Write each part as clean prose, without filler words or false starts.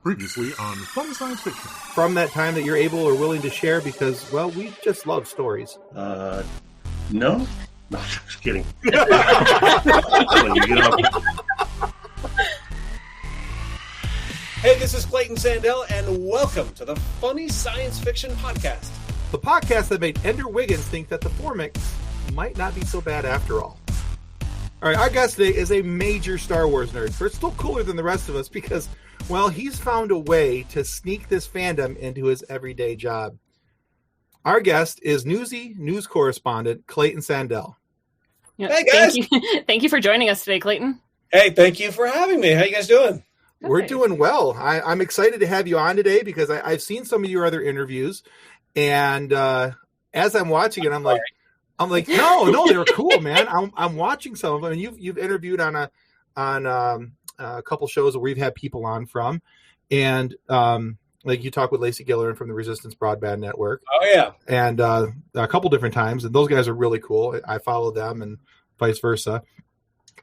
Previously on Funny Science Fiction. From that time that you're able or willing to share because, well, we just love stories. No? No, just kidding. Hey, this is Clayton Sandell, and welcome to the Funny Science Fiction Podcast. The podcast that made Ender Wiggins think that the Formix might not be so bad after all. All right, our guest today is a major Star Wars nerd, but still cooler than the rest of us because, well, he's found a way to sneak this fandom into his everyday job. Our guest is Newsy news correspondent Clayton Sandell. Yeah, hey, guys. Thank you for joining us today, Clayton. Hey, thank you for having me. How you guys doing? We're doing well. I'm excited to have you on today because I've seen some of your other interviews, and as I'm watching it, I'm like, no, they were cool, man. I'm watching some of them, and you've interviewed on a couple shows where we've had people on from, and like you talk with Lacey Gillerin from the Resistance Broadband Network. Oh yeah, and a couple different times, and those guys are really cool. I follow them, and vice versa.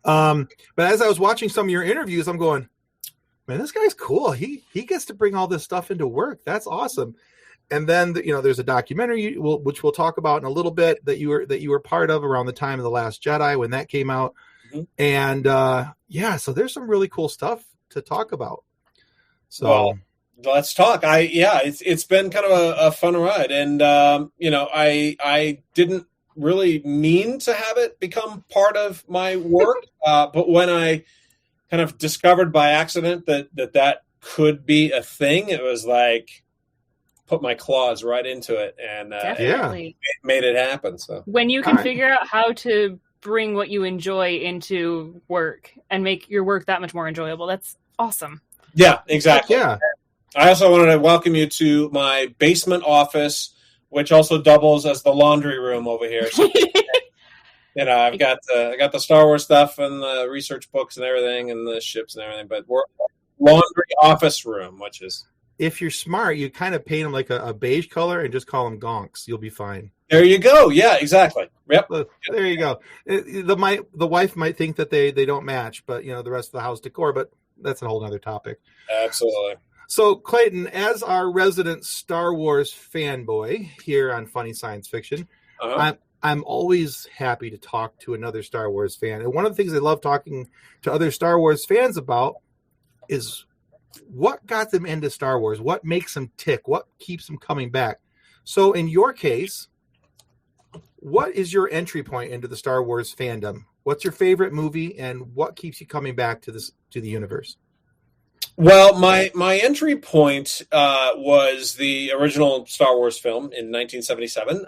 But as I was watching some of your interviews, I'm going, man, this guy's cool. He gets to bring all this stuff into work. That's awesome. And then there's a documentary which we'll talk about in a little bit that you were part of around the time of The Last Jedi when that came out. Mm-hmm. And so there's some really cool stuff to talk about. So well, let's talk. It's been kind of a fun ride, and I didn't really mean to have it become part of my work, but when I kind of discovered by accident that could be a thing, it was like put my claws right into it and made it happen. So when you can figure out how to bring what you enjoy into work and make your work that much more enjoyable, that's awesome. Yeah, exactly. Yeah. I also wanted to welcome you to my basement office, which also doubles as the laundry room over here. So, I've got the Star Wars stuff and the research books and everything and the ships and everything, but we're laundry office room, which is. If you're smart, you kind of paint them like a beige color and just call them gonks. You'll be fine. There you go. Yeah, exactly. Yep. There you go. The wife might think that they don't match, but the rest of the house decor. But that's a whole other topic. Absolutely. So Clayton, as our resident Star Wars fanboy here on Funny Science Fiction, I'm always happy to talk to another Star Wars fan. And one of the things I love talking to other Star Wars fans about is what got them into Star Wars, what makes them tick, what keeps them coming back. So in your case, what is your entry point into the Star Wars fandom? What's your favorite movie and what keeps you coming back to the universe? Well, my entry point was the original Star Wars film in 1977.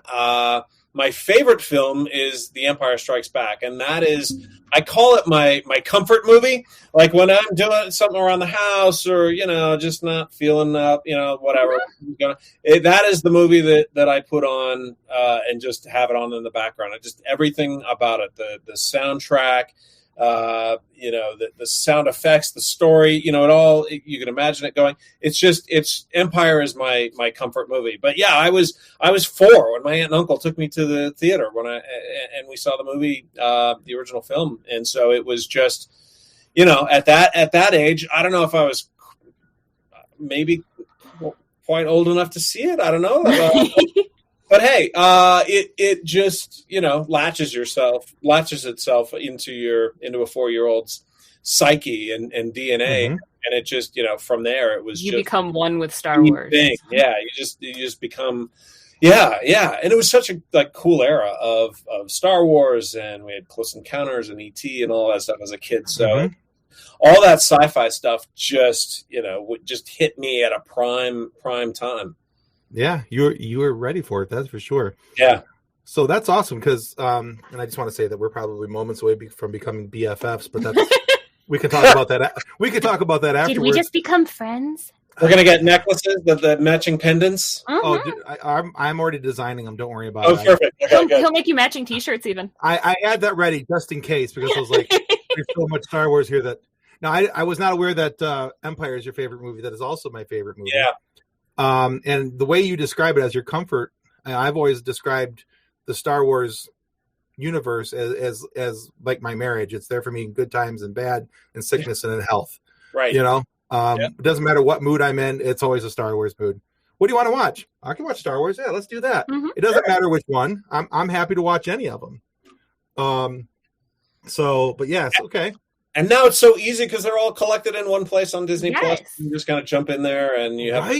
My favorite film is The Empire Strikes Back, and that is, I call it my comfort movie. Like when I'm doing something around the house or, just not feeling up, whatever. That is the movie that I put on and just have it on in the background. Just everything about it, the soundtrack, the sound effects, the story, it all, you can imagine it going. It's Empire is my comfort movie. But yeah, I was 4 when my aunt and uncle took me to the theater and we saw the movie, the original film. And so it was just, at that age, I don't know if I was maybe quite old enough to see it. I don't know. But hey, it just latches itself into a 4-year-old's psyche and DNA, mm-hmm. And it just from there it was you become one with Star Wars. Thing. Yeah, you just become and it was such a cool era of Star Wars, and we had Close Encounters and E.T. and all that stuff as a kid. So mm-hmm. all that sci-fi stuff just just hit me at a prime time. Yeah, you were ready for it. That's for sure. Yeah. So that's awesome because, and I just want to say that we're probably moments away from becoming BFFs, but that's we can talk about that. We could talk about that afterwards. Did we just become friends? We're gonna get necklaces, the matching pendants. Uh-huh. Oh, dude, I'm already designing them. Don't worry about it. Oh, perfect. Okay, he'll make you matching T-shirts even. I had that ready just in case because I was like, there's so much Star Wars here that. No, I was not aware that Empire is your favorite movie. That is also my favorite movie. Yeah. And the way you describe it as your comfort, I've always described the Star Wars universe as like my marriage. It's there for me in good times and bad, and sickness and in health. Right. It doesn't matter what mood I'm in. It's always a Star Wars mood. What do you want to watch? I can watch Star Wars. Yeah, let's do that. Mm-hmm. It doesn't matter which one. I'm happy to watch any of them. But yes, okay. And now it's so easy because they're all collected in one place on Disney Plus. You just kind of jump in there and you have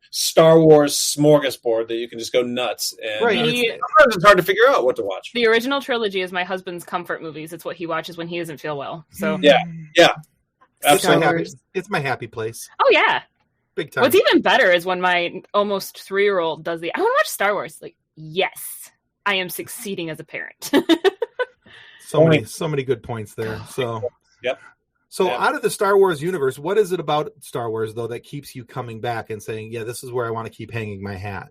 Star Wars smorgasbord that you can just go nuts. And it's hard to figure out what to watch. The original trilogy is my husband's comfort movies. It's what he watches when he doesn't feel well. So yeah, absolutely. It's my happy place. Oh yeah, big time. What's even better is when my almost 3-year-old does I want to watch Star Wars. Like, yes, I am succeeding as a parent. So many good points there. So out of the Star Wars universe, what is it about Star Wars though that keeps you coming back and saying, yeah, this is where I want to keep hanging my hat?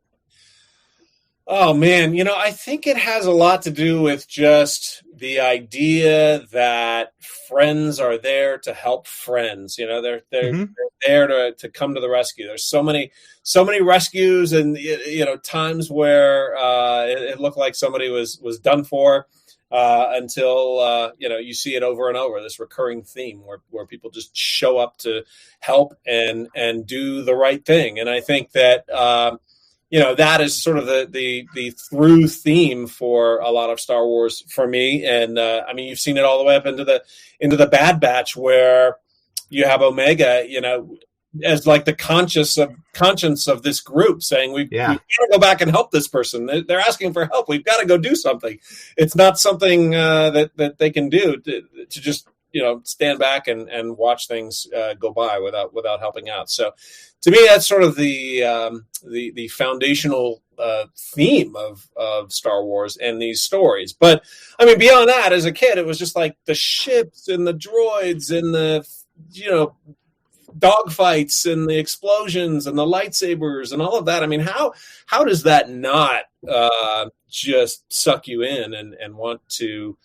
Oh man, I think it has a lot to do with just the idea that friends are there to help friends. They're there to come to the rescue. There's so many rescues, and times where it looked like somebody was done for. Until you see it over and over, this recurring theme where people just show up to help and do the right thing. And I think that that is sort of the through theme for a lot of Star Wars for me. And you've seen it all the way up into the Bad Batch, where you have Omega, as like the conscience of this group, saying we've got to go back and help this person. They're asking for help. We've got to go do something. It's not something that they can do to just stand back and watch things go by without helping out. So to me, that's sort of the foundational theme of Star Wars and these stories. But beyond that, as a kid, it was just like the ships and the droids and the dogfights and the explosions and the lightsabers and all of that. How does that not just suck you in and want to,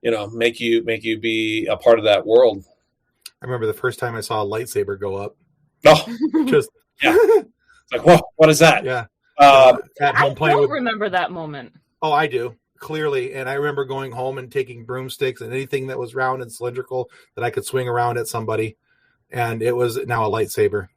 make you be a part of that world? I remember the first time I saw a lightsaber go up. Oh, just it's like, whoa, what is that? Yeah. At home I don't remember that moment. Oh, I do clearly, and I remember going home and taking broomsticks and anything that was round and cylindrical that I could swing around at somebody. And it was now a lightsaber.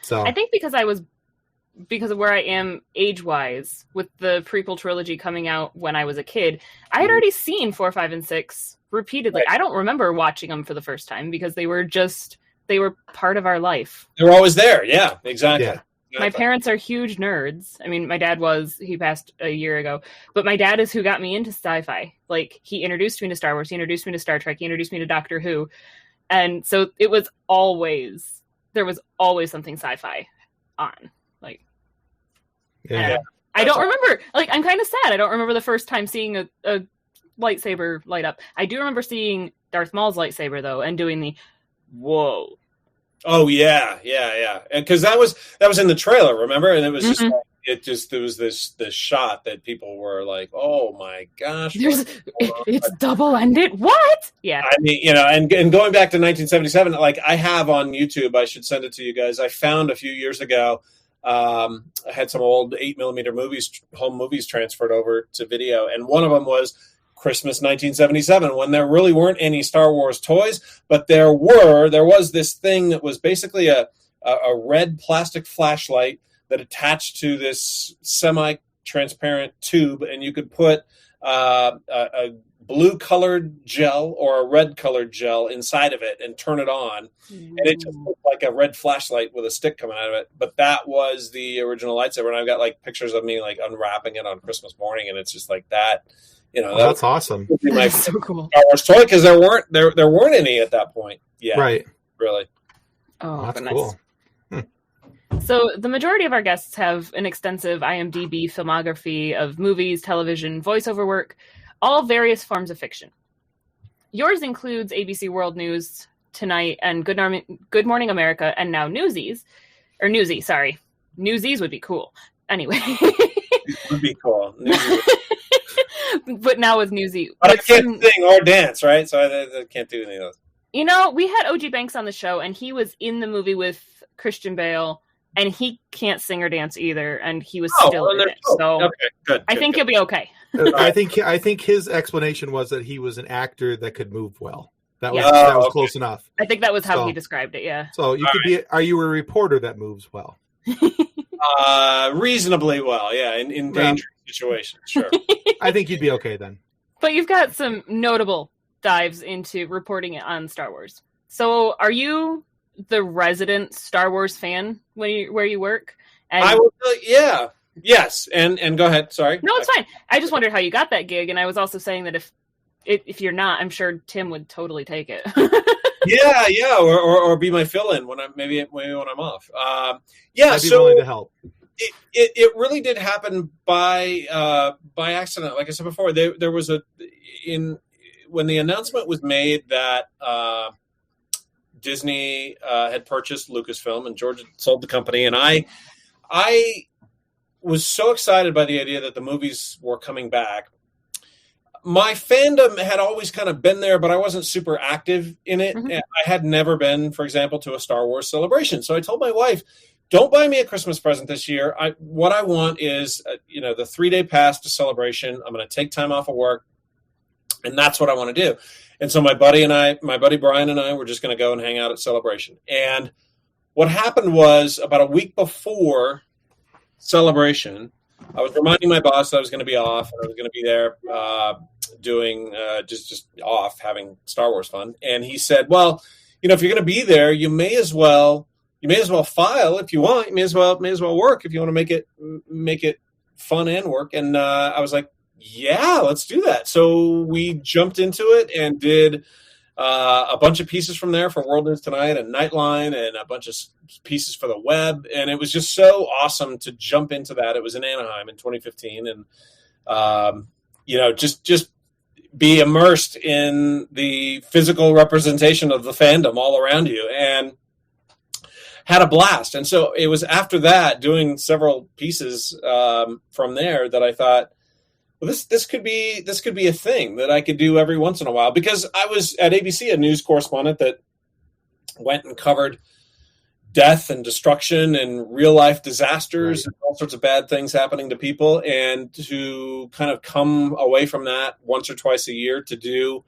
So I think because of where I am age-wise, with the prequel trilogy coming out when I was a kid, I had already seen 4, 5, and 6 repeatedly. Right. I don't remember watching them for the first time because they were part of our life. They were always there. Yeah, exactly. Yeah. My parents are huge nerds. My dad he passed a year ago, but my dad is who got me into sci-fi. Like, he introduced me to Star Wars, he introduced me to Star Trek, he introduced me to Doctor Who. And so there was always something sci-fi on. I don't remember, I'm kind of sad. I don't remember the first time seeing a lightsaber light up. I do remember seeing Darth Maul's lightsaber though, and doing the whoa. Oh yeah. Because that was in the trailer, remember? And it was there was this shot that people were like, "Oh my gosh, it's double-ended." What? Yeah. And going back to 1977, I have on YouTube. I should send it to you guys. I found a few years ago. I had some old 8mm home movies transferred over to video, and one of them was Christmas 1977, when there really weren't any Star Wars toys, but there was this thing that was basically a red plastic flashlight that attached to this semi-transparent tube, and you could put a blue-colored gel or a red-colored gel inside of it and turn it on, and it just looked like a red flashlight with a stick coming out of it. But that was the original lightsaber, and I've got pictures of me unwrapping it on Christmas morning, and it's just like that. That's awesome. That's so cool. Star Wars toy, because there weren't any at that point. Yeah, right. Really. Oh, that's goodness. Cool. So the majority of our guests have an extensive IMDb filmography of movies, television, voiceover work, all various forms of fiction. Yours includes ABC World News, Tonight, and Good Morning America, and now Newsies. Or Newsy, sorry. Newsies would be cool. Anyway. It would be cool. But now with Newsy. But I can't sing or dance, right? So I can't do any of those. We had OG Banks on the show, and he was in the movie with Christian Bale, and he can't sing or dance either, and he was still in it. So okay, good. I think he'll be okay. I think his explanation was that he was an actor that could move well. That Yeah. was close enough. I think that was how he described it. Yeah. So you could be. Are you a reporter that moves well? Reasonably well, yeah. In dangerous situations, sure. I think you'd be okay then. But you've got some notable dives into reporting on Star Wars. So, are you the resident Star Wars fan where you work? And I will. Yeah. Yes. And go ahead. Sorry. No, it's fine. I just wondered how you got that gig, and I was also saying that if you're not, I'm sure Tim would totally take it. Yeah, or be my fill-in when I'm maybe when I'm off. Yeah, I'd be willing to help. It really did happen by accident. Like I said before, there was when the announcement was made that Disney had purchased Lucasfilm and George had sold the company, and I was so excited by the idea that the movies were coming back. My fandom had always kind of been there, but I wasn't super active in it. Mm-hmm. And I had never been, for example, to a Star Wars celebration. So I told my wife, don't buy me a Christmas present this year. What I want is, the 3-day pass to Celebration. I'm going to take time off of work, and that's what I want to do. And so my buddy Brian and I were just going to go and hang out at Celebration. And what happened was about a week before Celebration, I was reminding my boss that I was going to be off, and I was going to be there doing just off, having Star Wars fun. And he said, "Well, if you're going to be there, you may as well file if you want. You may as well work if you want to make it fun and work." And I was like, "Yeah, let's do that." So we jumped into it and did a bunch of pieces from there for World News Tonight and Nightline, and a bunch of pieces for the web. And it was just so awesome to jump into that. It was in Anaheim in 2015, and just be immersed in the physical representation of the fandom all around you, and had a blast. And so it was after that, doing several pieces from there, that I thought, well, this could be a thing that I could do every once in a while, because I was at ABC, a news correspondent that went and covered death and destruction and real life disasters, right, and all sorts of bad things happening to people, and to kind of come away from that once or twice a year to do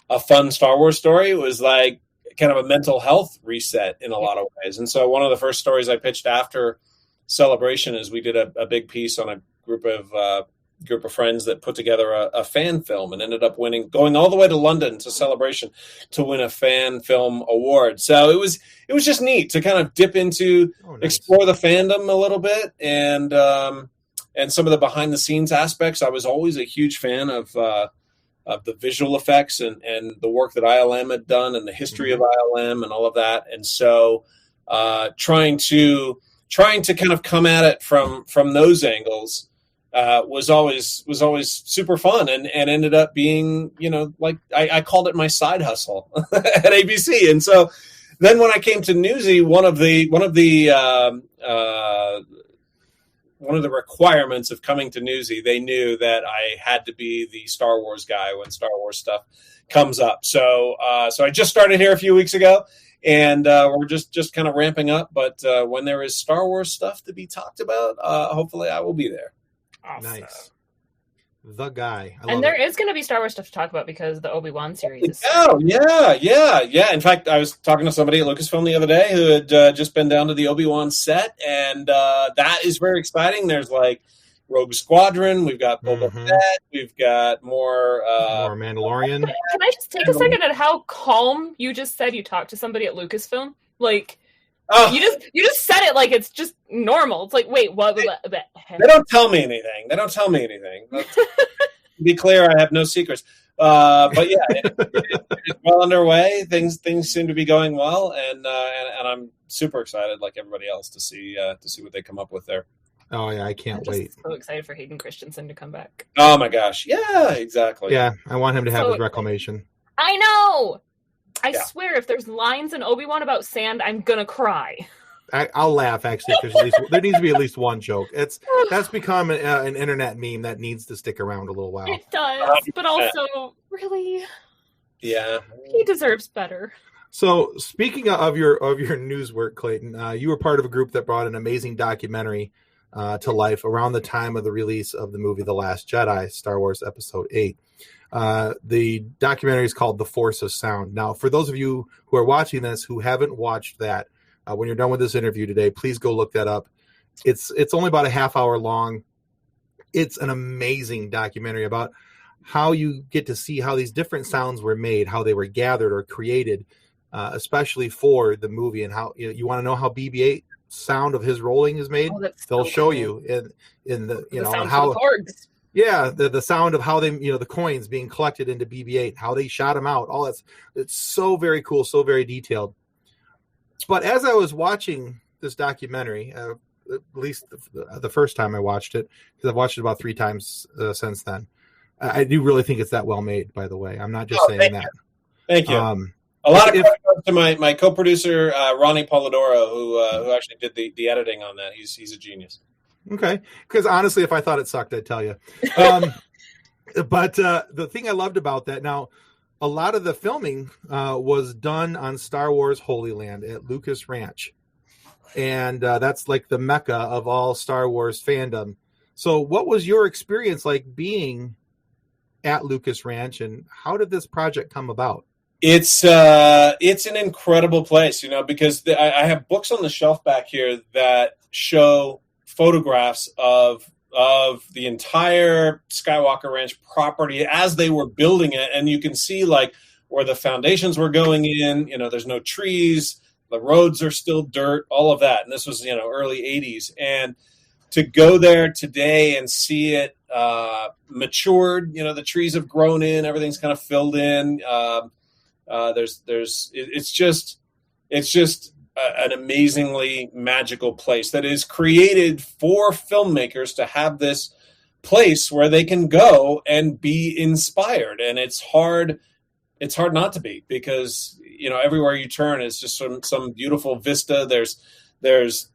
a fun Star Wars story was like kind of a mental health reset in a lot of ways. And so one of the first stories I pitched after Celebration is we did a big piece on a group of friends that put together a fan film, and ended up going all the way to London to Celebration to win a fan film award. So it was just neat to kind of dip into, explore the fandom a little bit, and some of the behind the scenes aspects. I was always a huge fan of the visual effects and the work that ILM had done, and the history of ILM and all of that. And so trying to kind of come at it from those angles was always super fun, and ended up being, like I called it my side hustle at ABC. And so then when I came to Newsy, one of the requirements of coming to Newsy, they knew that I had to be the Star Wars guy when Star Wars stuff comes up. So I just started here a few weeks ago, and we're just kind of ramping up. But when there is Star Wars stuff to be talked about, hopefully I will be there. Awesome. Nice. The guy. And there is going to be Star Wars stuff to talk about because the Obi-Wan series is... Oh, yeah. In fact, I was talking to somebody at Lucasfilm the other day who had just been down to the Obi-Wan set, and that is very exciting. There's like Rogue Squadron, we've got Boba Fett, we've got more Mandalorian. Can I just take a second at how calm you just said you talked to somebody at Lucasfilm? Like... You just said it like it's just normal. It's like, wait, what? They don't tell me anything. To be clear, I have no secrets. But yeah, it's well underway. Things seem to be going well, and I'm super excited, like everybody else, to see what they come up with there. Oh yeah, I can't wait. So excited for Hayden Christensen to come back. Oh my gosh, yeah, exactly. Yeah, I want him to have his reclamation. I know. I swear, if there's lines in Obi-Wan about sand, I'm gonna cry. I'll laugh actually, because there needs to be at least one joke. That's become an internet meme that needs to stick around a little while. It does, but also, really, yeah, he deserves better. So, speaking of your news work, Clayton, you were part of a group that brought an amazing documentary to life around the time of the release of the movie The Last Jedi, Star Wars Episode VIII. The documentary is called The Force of Sound. Now, for those of you who are watching this who haven't watched that, when you're done with this interview today, please go look that up. It's only about a half hour long. It's an amazing documentary about how you get to see how these different sounds were made, how they were gathered or created, especially for the movie, and how you want to know how BB-8 sound of his rolling is made. They'll show you in the how the Porgs. Yeah, the sound of how they, the coins being collected into BB-8, how they shot them out, all that's, it's so very cool, so very detailed. But as I was watching this documentary, at least the first time I watched it, because I've watched it about 3 times since then, I do really think it's that well made, by the way. I'm not just saying that. Thank you. A lot of credit to my co-producer, Ronnie Polidoro, who actually did the editing on that. He's a genius. Okay, because honestly, if I thought it sucked, I'd tell you. But the thing I loved about that, now, a lot of the filming was done on Star Wars Holy Land at Lucas Ranch. And that's like the mecca of all Star Wars fandom. So what was your experience like being at Lucas Ranch, and how did this project come about? It's an incredible place, because I have books on the shelf back here that show photographs of the entire Skywalker Ranch property as they were building it, and you can see like where the foundations were going in. There's no trees, the roads are still dirt, all of that. And this was early 80s, and to go there today and see it matured, the trees have grown in, everything's kind of filled in. It's just an amazingly magical place that is created for filmmakers to have this place where they can go and be inspired. And it's hard not to be, because everywhere you turn is just some beautiful vista. There's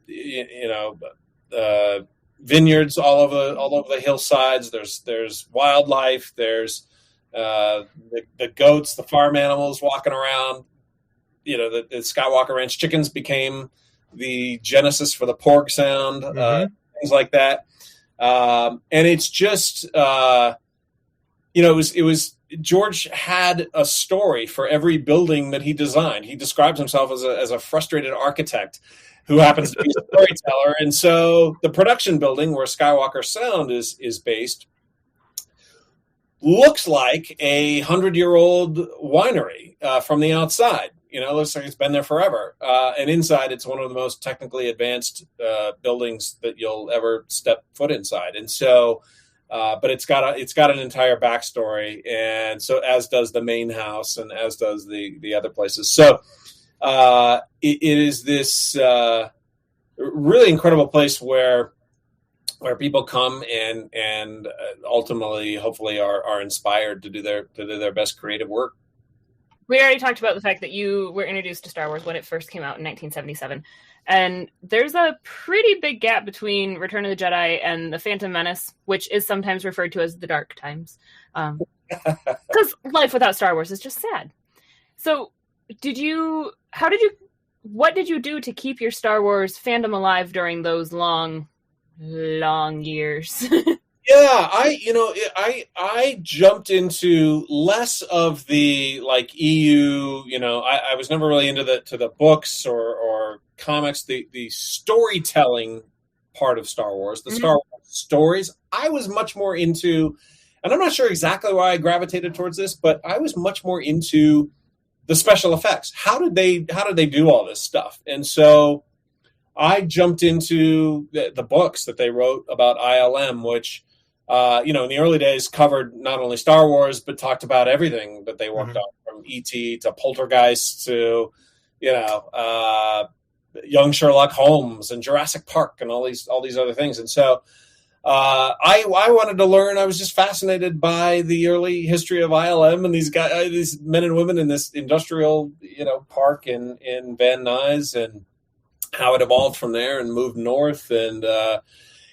vineyards all over the hillsides. There's wildlife. There's the goats, the farm animals walking around. The Skywalker Ranch chickens became the genesis for the Porg sound, things like that. And it's just, it was George had a story for every building that he designed. He describes himself as a frustrated architect who happens to be a storyteller. And so the production building where Skywalker Sound is based looks like a 100-year-old winery from the outside. It looks like it's been there forever. And inside, it's one of the most technically advanced buildings that you'll ever step foot inside. And so, but it's got an entire backstory, and so as does the main house, and as does the other places. So it is this really incredible place where people come and ultimately, hopefully, are inspired to do their best creative work. We already talked about the fact that you were introduced to Star Wars when it first came out in 1977. And there's a pretty big gap between Return of the Jedi and The Phantom Menace, which is sometimes referred to as the dark times. Because life without Star Wars is just sad. So what did you do to keep your Star Wars fandom alive during those long years? Yeah, I jumped into less of the like EU. I was never really into the books or comics. The storytelling part of Star Wars, the Star Wars stories, I was much more into, and I'm not sure exactly why I gravitated towards this, but I was much more into the special effects. How did they do all this stuff? And so I jumped into the books that they wrote about ILM, which in the early days covered not only Star Wars, but talked about everything that they worked on, from E.T. to Poltergeist to, young Sherlock Holmes and Jurassic Park and all these other things. And so I wanted to learn. I was just fascinated by the early history of ILM and these guys, these men and women in this industrial, park in Van Nuys, and how it evolved from there and moved north.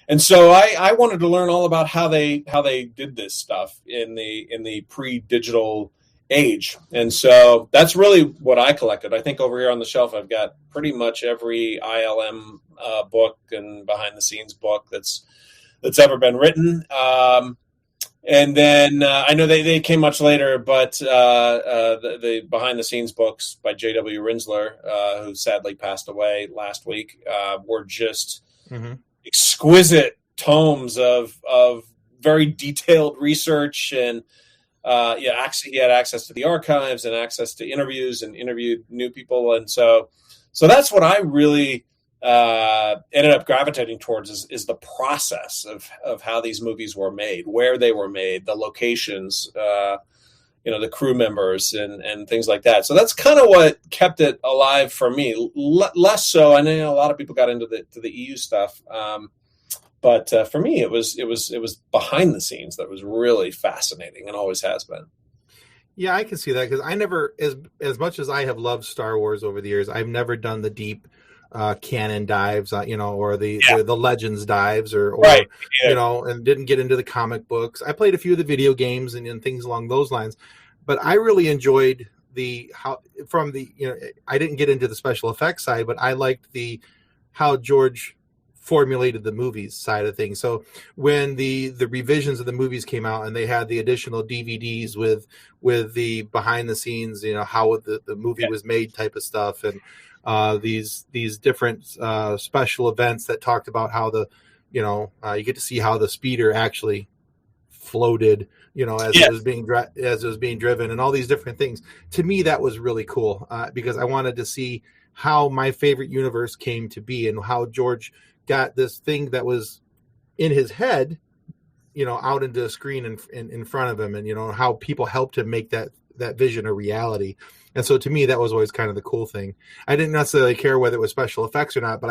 And so I wanted to learn all about how they did this stuff in the pre-digital age. And so that's really what I collected. I think over here on the shelf, I've got pretty much every ILM book and behind the scenes book that's ever been written. And then I know they came much later, but the behind the scenes books by J.W. Rinsler, who sadly passed away last week, were just exquisite tomes of very detailed research. And he had access to the archives and access to interviews and interviewed new people. And so that's what I really ended up gravitating towards is the process of how these movies were made, where they were made, the locations, the crew members and things like that. So that's kind of what kept it alive for me. Less so, I know a lot of people got into the EU stuff, but for me, it was behind the scenes that was really fascinating and always has been. Yeah, I can see that because I never, as much as I have loved Star Wars over the years, I've never done the deep canon dives, or the Legends dives, or right. And didn't get into the comic books. I played a few of the video games and things along those lines, but I really enjoyed I didn't get into the special effects side, but I liked how George formulated the movies side of things. So when the revisions of the movies came out and they had the additional DVDs with the behind the scenes, how the movie was made type of stuff, and these different special events that talked about how you get to see how the speeder actually floated, as it was being driven, and all these different things. To me, that was really cool because I wanted to see how my favorite universe came to be and how George got this thing that was in his head, out into a screen in front of him, and how people helped him make that vision a reality. And so to me, that was always kind of the cool thing. I didn't necessarily care whether it was special effects or not, but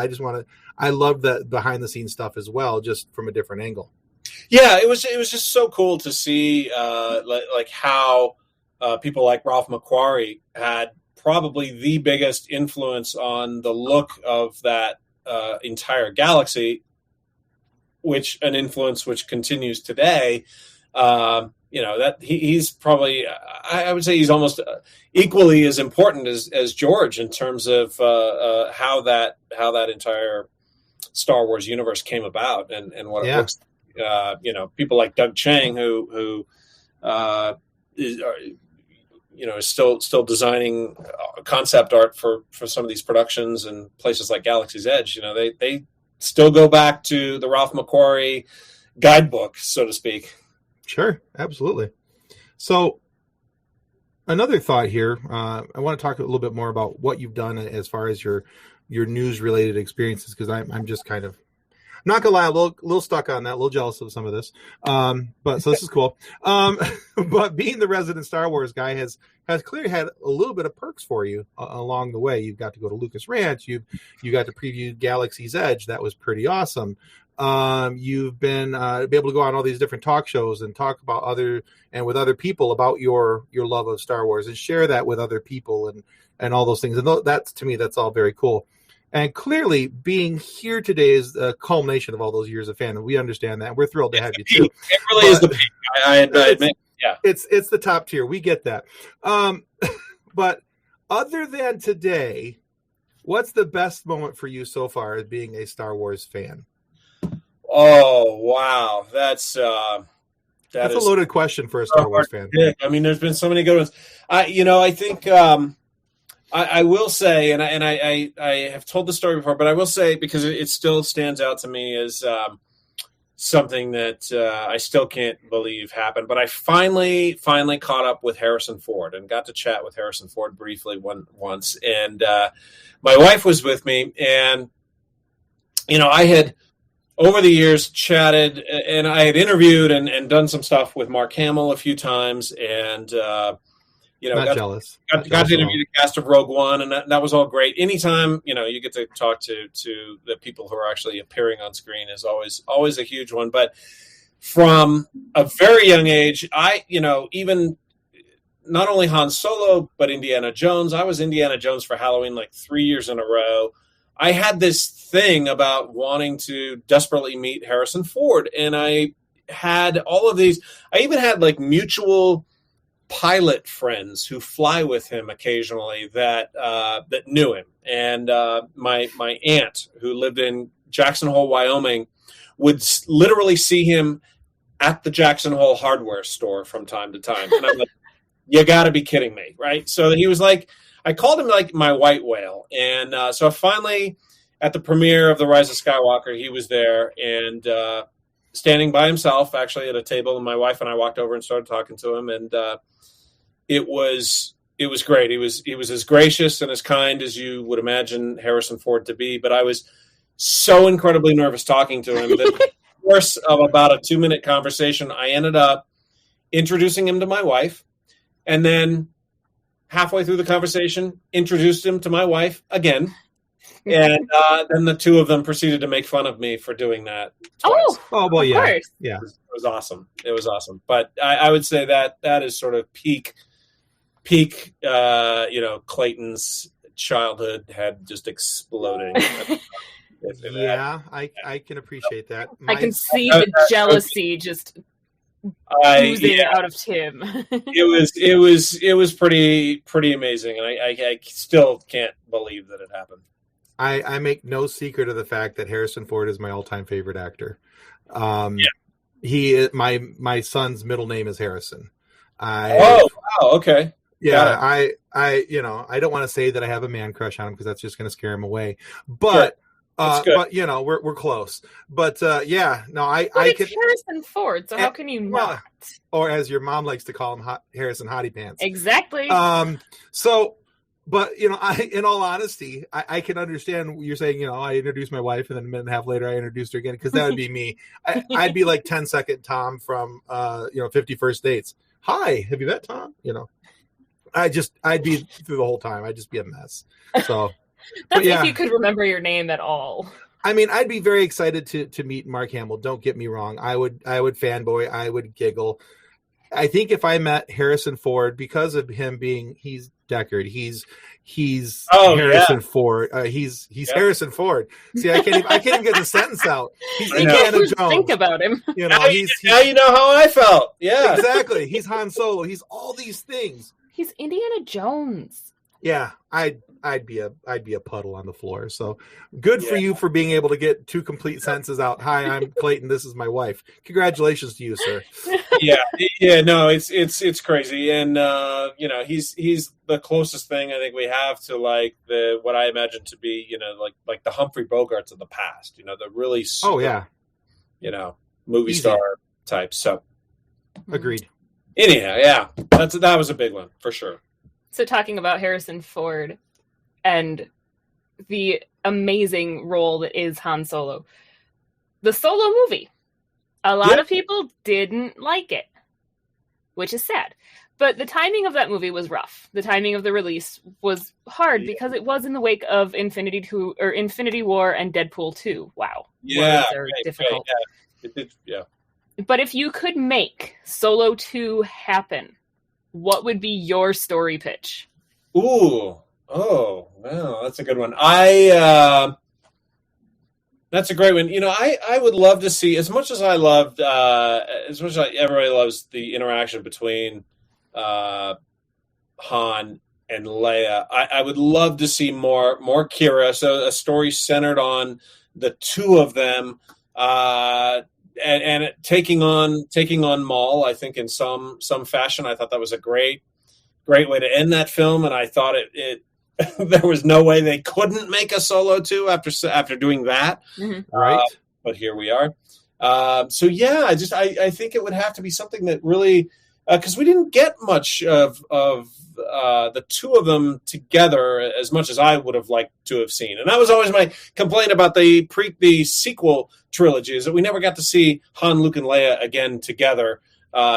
I loved that behind the scenes stuff as well, just from a different angle. Yeah, it was just so cool to see like how people like Ralph McQuarrie had probably the biggest influence on the look of that entire galaxy, which continues today. That he's probably, I would say he's almost equally as important as George in terms of how that entire Star Wars universe came about and what it looks. People like Doug Chiang who is still designing concept art for some of these productions and places like Galaxy's Edge. They still go back to the Ralph McQuarrie guidebook, so to speak. Sure, absolutely. So another thought here, I want to talk a little bit more about what you've done as far as your news related experiences, because I'm just kind of, I'm not gonna lie, a little stuck on that, a little jealous of some of this. But so this is cool. But being the resident Star Wars guy has clearly had a little bit of perks for you along the way. You've got to go to Lucas Ranch. You got to preview Galaxy's Edge. That was pretty awesome. You've been be able to go on all these different talk shows and talk about with other people about your love of Star Wars and share that with other people and all those things. And that's, to me, that's all very cool. And clearly, being here today is a culmination of all those years of fandom. We understand that. We're thrilled to have you too. It really is the peak. I admit. Yeah, it's the top tier. We get that. But other than today, what's the best moment for you so far as being a Star Wars fan? Oh wow, that's a loaded question for a Star Wars fan. I mean, there's been so many good ones. I think I will say, and I have told the story before, but I will say, because it still stands out to me as something that I still can't believe happened. But I finally caught up with Harrison Ford and got to chat with Harrison Ford briefly once. And my wife was with me, and I had over the years chatted, and I had interviewed and done some stuff with Mark Hamill a few times, and Not jealous. Got to interview the cast of Rogue One, and that was all great. Anytime you get to talk to the people who are actually appearing on screen is always a huge one. But from a very young age, I even not only Han Solo but Indiana Jones. I was Indiana Jones for Halloween like 3 years in a row. I had this thing about wanting to desperately meet Harrison Ford, and I had all of these. I even had like mutual pilot friends who fly with him occasionally that knew him, and my aunt who lived in Jackson Hole, Wyoming, would literally see him at the Jackson Hole hardware store from time to time, and I'm like, you got to be kidding me, right? So he was like, I called him like my white whale, and so finally at the premiere of The Rise of Skywalker, he was there and standing by himself, actually at a table, and my wife and I walked over and started talking to him, and it was great. He was as gracious and as kind as you would imagine Harrison Ford to be, but I was so incredibly nervous talking to him that in the course of about a 2-minute conversation, I ended up introducing him to my wife, and then halfway through the conversation, introduced him to my wife again. And then the two of them proceeded to make fun of me for doing that twice. Oh, well, yeah. Course. Yeah. It was awesome. It was awesome. But I would say that is sort of peak, Clayton's childhood had just exploding. Yeah, I can appreciate that. I can see the jealousy just oozing out of Tim. It was pretty amazing, and I still can't believe that it happened. I make no secret of the fact that Harrison Ford is my all-time favorite actor. He my son's middle name is Harrison. Wow, okay. Yeah, I don't want to say that I have a man crush on him because that's just going to scare him away. But but we're close. But I can. Harrison Ford, so how can you not? Or as your mom likes to call him, Harrison Hottie Pants. Exactly. But in all honesty, I can understand what you're saying. I introduced my wife, and then a minute and a half later, I introduced her again because that would be me. I'd be like 10-second Tom from 50 First Dates. Hi, have you met Tom? I'd be through the whole time. I'd just be a mess. So that's if you could remember your name at all. I mean, I'd be very excited to meet Mark Hamill. Don't get me wrong. I would fanboy. I would giggle. I think if I met Harrison Ford, because of him he's Deckard, he's Harrison Ford. He's Harrison Ford. See, I can't even get the sentence out. He's Indiana Jones. Think about him. Now you know how I felt. Yeah, exactly. He's Han Solo. He's all these things. He's Indiana Jones. Yeah, I'd be a puddle on the floor. So good for you for being able to get 2 complete sentences out. Hi, I'm Clayton. This is my wife. Congratulations to you, sir. Yeah. No, it's crazy, and he's the closest thing I think we have to like what I imagine to be like the Humphrey Bogarts of the past. The really super, movie Easy. star type. So agreed. Anyhow, yeah, that was a big one for sure. So talking about Harrison Ford and the amazing role that is Han Solo. The Solo movie. A lot of people didn't like it, which is sad. But the timing of that movie was rough. The timing of the release was hard because it was in the wake of Infinity War and Deadpool 2. Wow. Yeah. Words are difficult. Yeah. But if you could make Solo 2 happen, what would be your story pitch? Ooh. Oh, wow. That's a good one. That's a great one. I would love to see, as much as everybody loves the interaction between Han and Leia, I would love to see more Kira. So a story centered on the two of them, and taking on Maul, I think in some fashion. I thought that was a great way to end that film, and I thought it there was no way they couldn't make a Solo 2 after doing that. Mm-hmm. Right. But here we are. So yeah, I think it would have to be something that really, because we didn't get much of the two of them together as much as I would have liked to have seen. And that was always my complaint about the sequel trilogy, is that we never got to see Han, Luke, and Leia again together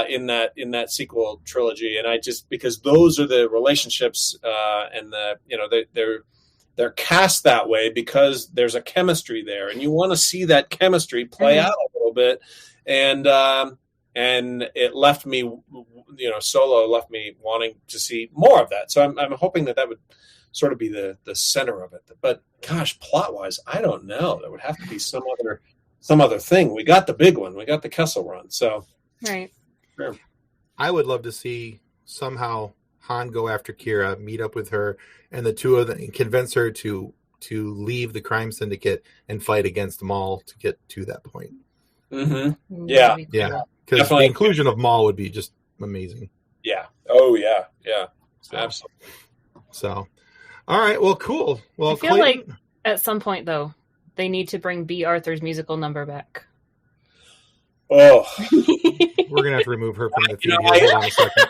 in that sequel trilogy. And because those are the relationships and they're cast that way because there's a chemistry there, and you want to see that chemistry play out a little bit. And it left me, Solo left me wanting to see more of that. So I'm hoping that would sort of be the center of it. But gosh, plot wise, I don't know. There would have to be some other thing. We got the big one. We got the Kessel Run. So right. Sure. I would love to see somehow Han go after Kira, meet up with her, and the two of them convince her to leave the crime syndicate and fight against Maul to get to that point. Mm-hmm. Yeah. Because the inclusion of Maul would be just amazing. Yeah. Oh, yeah. Yeah. Absolutely. So, all right. Well, cool. Well, I feel like at some point, though, they need to bring B. Arthur's musical number back. Oh. We're going to have to remove her from the feed. Hold on a second.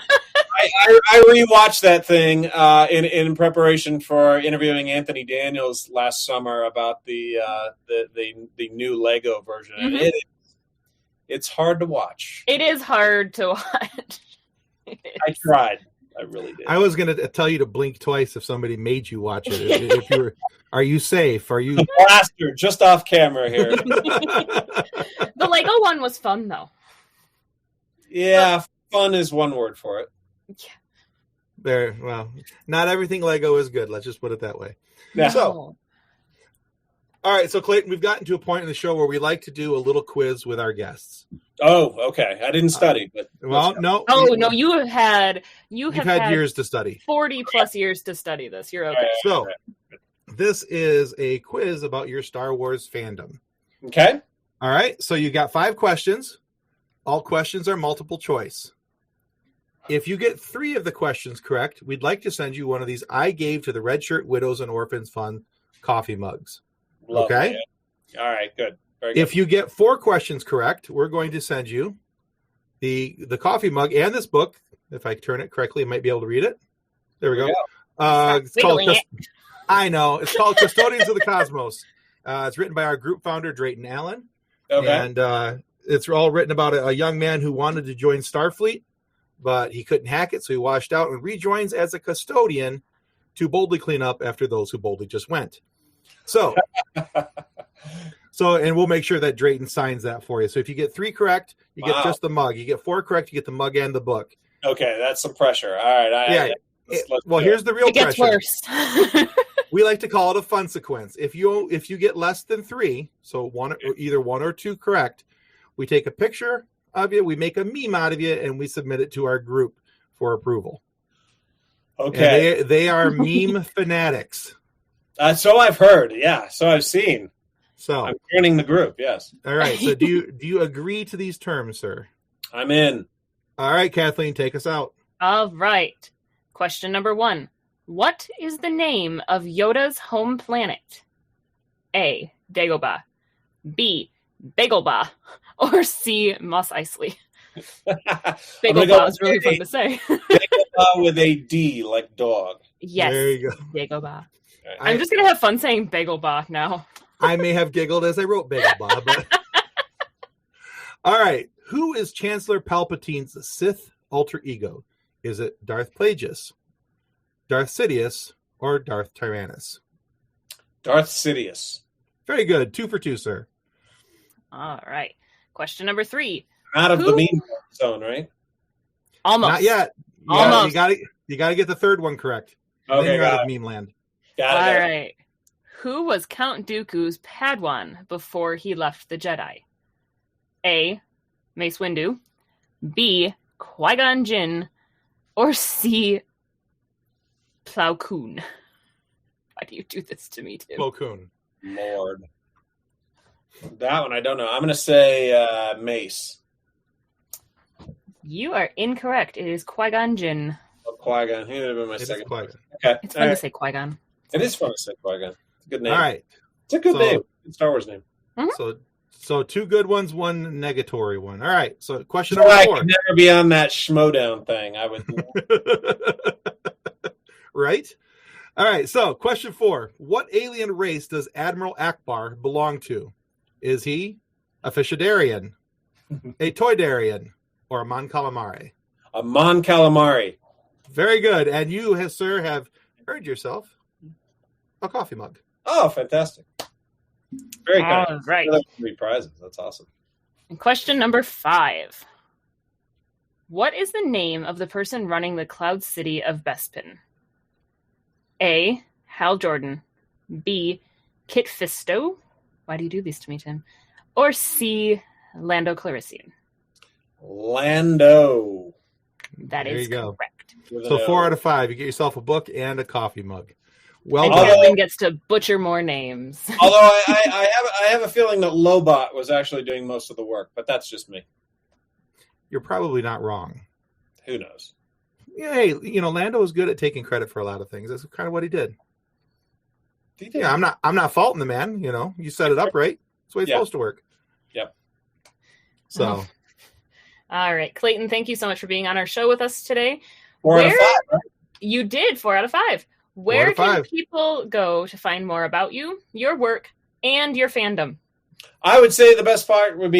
I rewatched that thing in preparation for interviewing Anthony Daniels last summer about the new Lego version. Mm-hmm. And it's hard to watch. It is hard to watch. I tried. I really did. I was going to tell you to blink twice if somebody made you watch it. If you were, are you safe? Are you blaster just off camera here? The Lego one was fun though. Yeah, fun is one word for it. Yeah. Well, not everything Lego is good. Let's just put it that way. Yeah. So, all right. So, Clayton, we've gotten to a point in the show where we like to do a little quiz with our guests. Oh, okay. I didn't study, but no. Oh no, you have had years to study. 40 plus years to study this. You're okay. So, this is a quiz about your Star Wars fandom. Okay. All right. So you got 5 questions. All questions are multiple choice. If you get 3 of the questions correct, we'd like to send you one of these I Gave to the Red Shirt Widows and Orphans Fund coffee mugs. Lovely. Okay? All right, good. Very good. If you get 4 questions correct, we're going to send you the coffee mug and this book. If I turn it correctly, you might be able to read it. There we go. It's called I know. It's called Custodians of the Cosmos. It's written by our group founder, Drayton Allen. Okay. And it's all written about a young man who wanted to join Starfleet, but he couldn't hack it, so he washed out and rejoins as a custodian to boldly clean up after those who boldly just went. So, and we'll make sure that Drayton signs that for you. So if you get 3 correct, you get just the mug. You get 4 correct, you get the mug and the book. Okay, that's some pressure. All right. Well, here's the real pressure. It gets worse. We like to call it a fun sequence. If you get less than 3, so either 1 or 2 correct, we take a picture of you, we make a meme out of you, and we submit it to our group for approval. Okay. And they are meme fanatics. So I've heard. Yeah. So I've seen. So I'm joining the group. Yes. All right. So do you agree to these terms, sir? I'm in. All right, Kathleen, take us out. All right. Question number 1. What is the name of Yoda's home planet? A. Dagobah. B. Bagelbah. Or C. Mos Eisley. Bagelbah is really fun to say. Bagelbah with a D, like dog. Yes. There you go. Dagobah. I'm just going to have fun saying Bagelbah now. I may have giggled as I wrote Bagelbah, but... All right. Who is Chancellor Palpatine's Sith alter ego? Is it Darth Plagueis, Darth Sidious, or Darth Tyrannus? Darth Sidious. Very good. 2 for 2, sir. All right. Question number 3. Out of the meme zone, right? Almost. Not yet. Almost. You got to get the 3rd one correct. Okay, then you're out of meme land. All right. Who was Count Dooku's Padawan before he left the Jedi? A. Mace Windu. B. Qui-Gon Jinn. Or C. Plo Koon. Why do you do this to me, Tim? Plo Koon. Lord. That one I don't know. I'm going to say Mace. You are incorrect. It is Qui-Gon Jinn. Oh, Qui-Gon. He would have been my second. Okay. It's fun to say Qui-Gon. It is fun to say Qui-Gon. It's a good name. All right. It's a good name. Good Star Wars name. Mm-hmm. So 2 good ones, 1 negatory one. All right. So question number 4. I could never be on that schmodown thing. I would. Right? All right. So question 4. What alien race does Admiral Akbar belong to? Is he a Fishadarian, a Toydarian, or a Mon Calamari? A Mon Calamari. Very good. And you, sir, have earned yourself a coffee mug. Oh, fantastic. Very good. All right. 3 prizes. That's awesome. And question number 5. What is the name of the person running the Cloud City of Bespin? A. Hal Jordan. B. Kit Fisto. Why do you do these to me, Tim? Or C. Lando Calrissian. Lando. That is correct. Correct. So 4 out of 5. You get yourself a book and a coffee mug. Well and done. Kevin gets to butcher more names. Although I have a feeling that Lobot was actually doing most of the work, but that's just me. You're probably not wrong. Who knows? Yeah, hey, Lando was good at taking credit for a lot of things. That's kind of what he did. Yeah, I'm not faulting the man. You set it up right. That's the way it's supposed to work. Yep. So. All right, Clayton, thank you so much for being on our show with us today. 4 out of 5. Right? You did 4 out of 5. Where can people go to find more about you, your work, and your fandom? I would say the best place would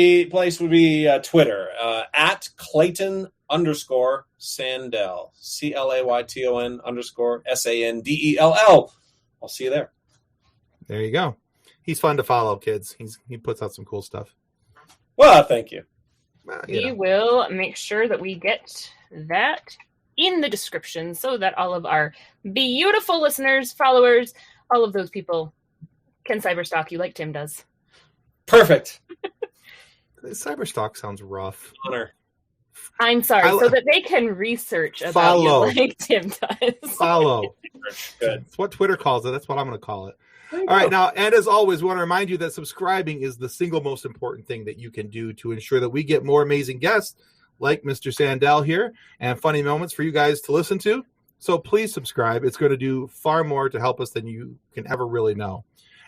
be Twitter, at Clayton _Sandell, CLAYTON _SANDELL. I'll see you there. There you go. He's fun to follow, kids. He puts out some cool stuff. Well, thank you. We will make sure that we get that in the description so that all of our beautiful listeners, followers, all of those people can cyberstalk you like Tim does. Perfect. Cyberstalk sounds rough. Honor. I'm sorry, so that they can research about you like Tim does. Follow. Good. That's what Twitter calls it. That's what I'm going to call it. All right, now, and as always, we want to remind you that subscribing is the single most important thing that you can do to ensure that we get more amazing guests like Mr. Sandell here and funny moments for you guys to listen to. So please subscribe. It's going to do far more to help us than you can ever really know.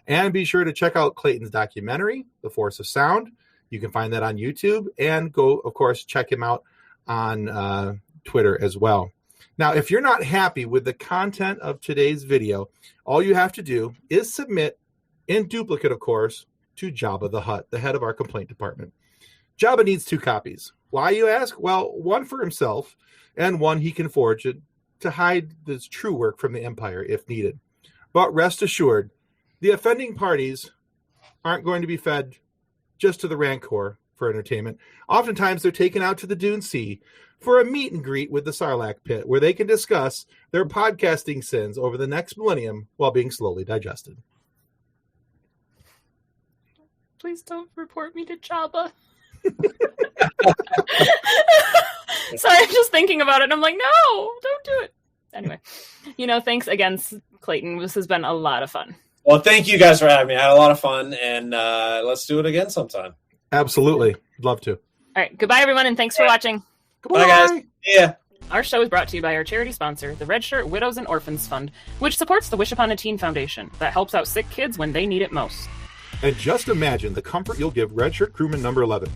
And be sure to check out Clayton's documentary, The Force of Sound. You can find that on YouTube, and go, of course, check him out on Twitter as well. Now, if you're not happy with the content of today's video, all you have to do is submit, in duplicate, of course, to Jabba the Hutt, the head of our complaint department. Jabba needs 2 copies. Why, you ask? Well, one for himself, and one he can forge it to hide this true work from the Empire if needed. But rest assured, the offending parties aren't going to be fed just to the Rancor for entertainment. Oftentimes, they're taken out to the Dune Sea for a meet and greet with the Sarlacc pit, where they can discuss their podcasting sins over the next millennium while being slowly digested. Please don't report me to Jabba. Sorry, I'm just thinking about it, and I'm like, no, don't do it. Anyway, thanks again, Clayton. This has been a lot of fun. Well, thank you guys for having me. I had a lot of fun, and let's do it again sometime. Absolutely. Love to. All right. Goodbye, everyone, and thanks for watching. Goodbye, guys. Yeah. Our show is brought to you by our charity sponsor, the Red Shirt Widows and Orphans Fund, which supports the Wish Upon a Teen Foundation that helps out sick kids when they need it most. And just imagine the comfort you'll give Red Shirt crewman number 11.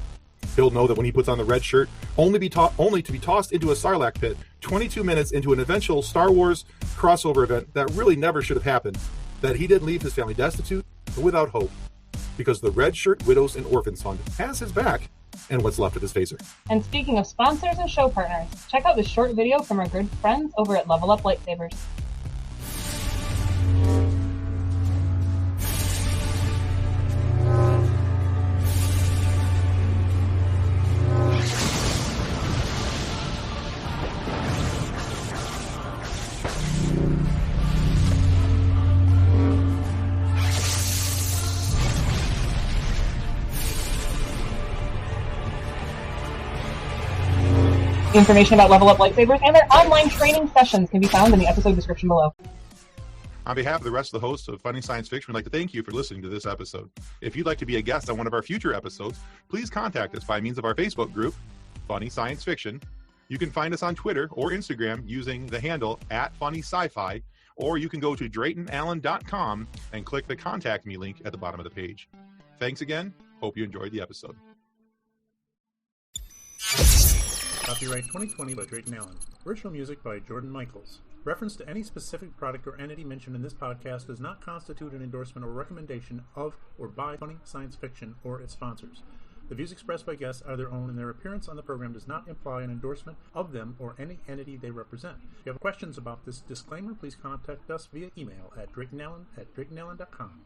He'll know that when he puts on the red shirt, only to be tossed into a Sarlacc pit 22 minutes into an eventual Star Wars crossover event that really never should have happened, that he didn't leave his family destitute or without hope, because the Red Shirt Widows and Orphans Fund has his back and what's left of his phaser. And speaking of sponsors and show partners, check out this short video from our good friends over at Level Up Lightsabers. Information about Level Up Lightsabers and their online training sessions can be found in the episode description below. On behalf of the rest of the hosts of Funny Science Fiction, we'd like to thank you for listening to this episode. If you'd like to be a guest on one of our future episodes, please contact us by means of our Facebook group, Funny Science Fiction. You can find us on Twitter or Instagram using the handle @FunnySci-Fi, or you can go to DraytonAllen.com and click the Contact Me link at the bottom of the page. Thanks again. Hope you enjoyed the episode. Copyright 2020 by Drayton Allen. Original music by Jordan Michaels. Reference to any specific product or entity mentioned in this podcast does not constitute an endorsement or recommendation of or by Funny Science Fiction or its sponsors. The views expressed by guests are their own, and their appearance on the program does not imply an endorsement of them or any entity they represent. If you have questions about this disclaimer, please contact us via email at DraytonAllen@DraytonAllen.com.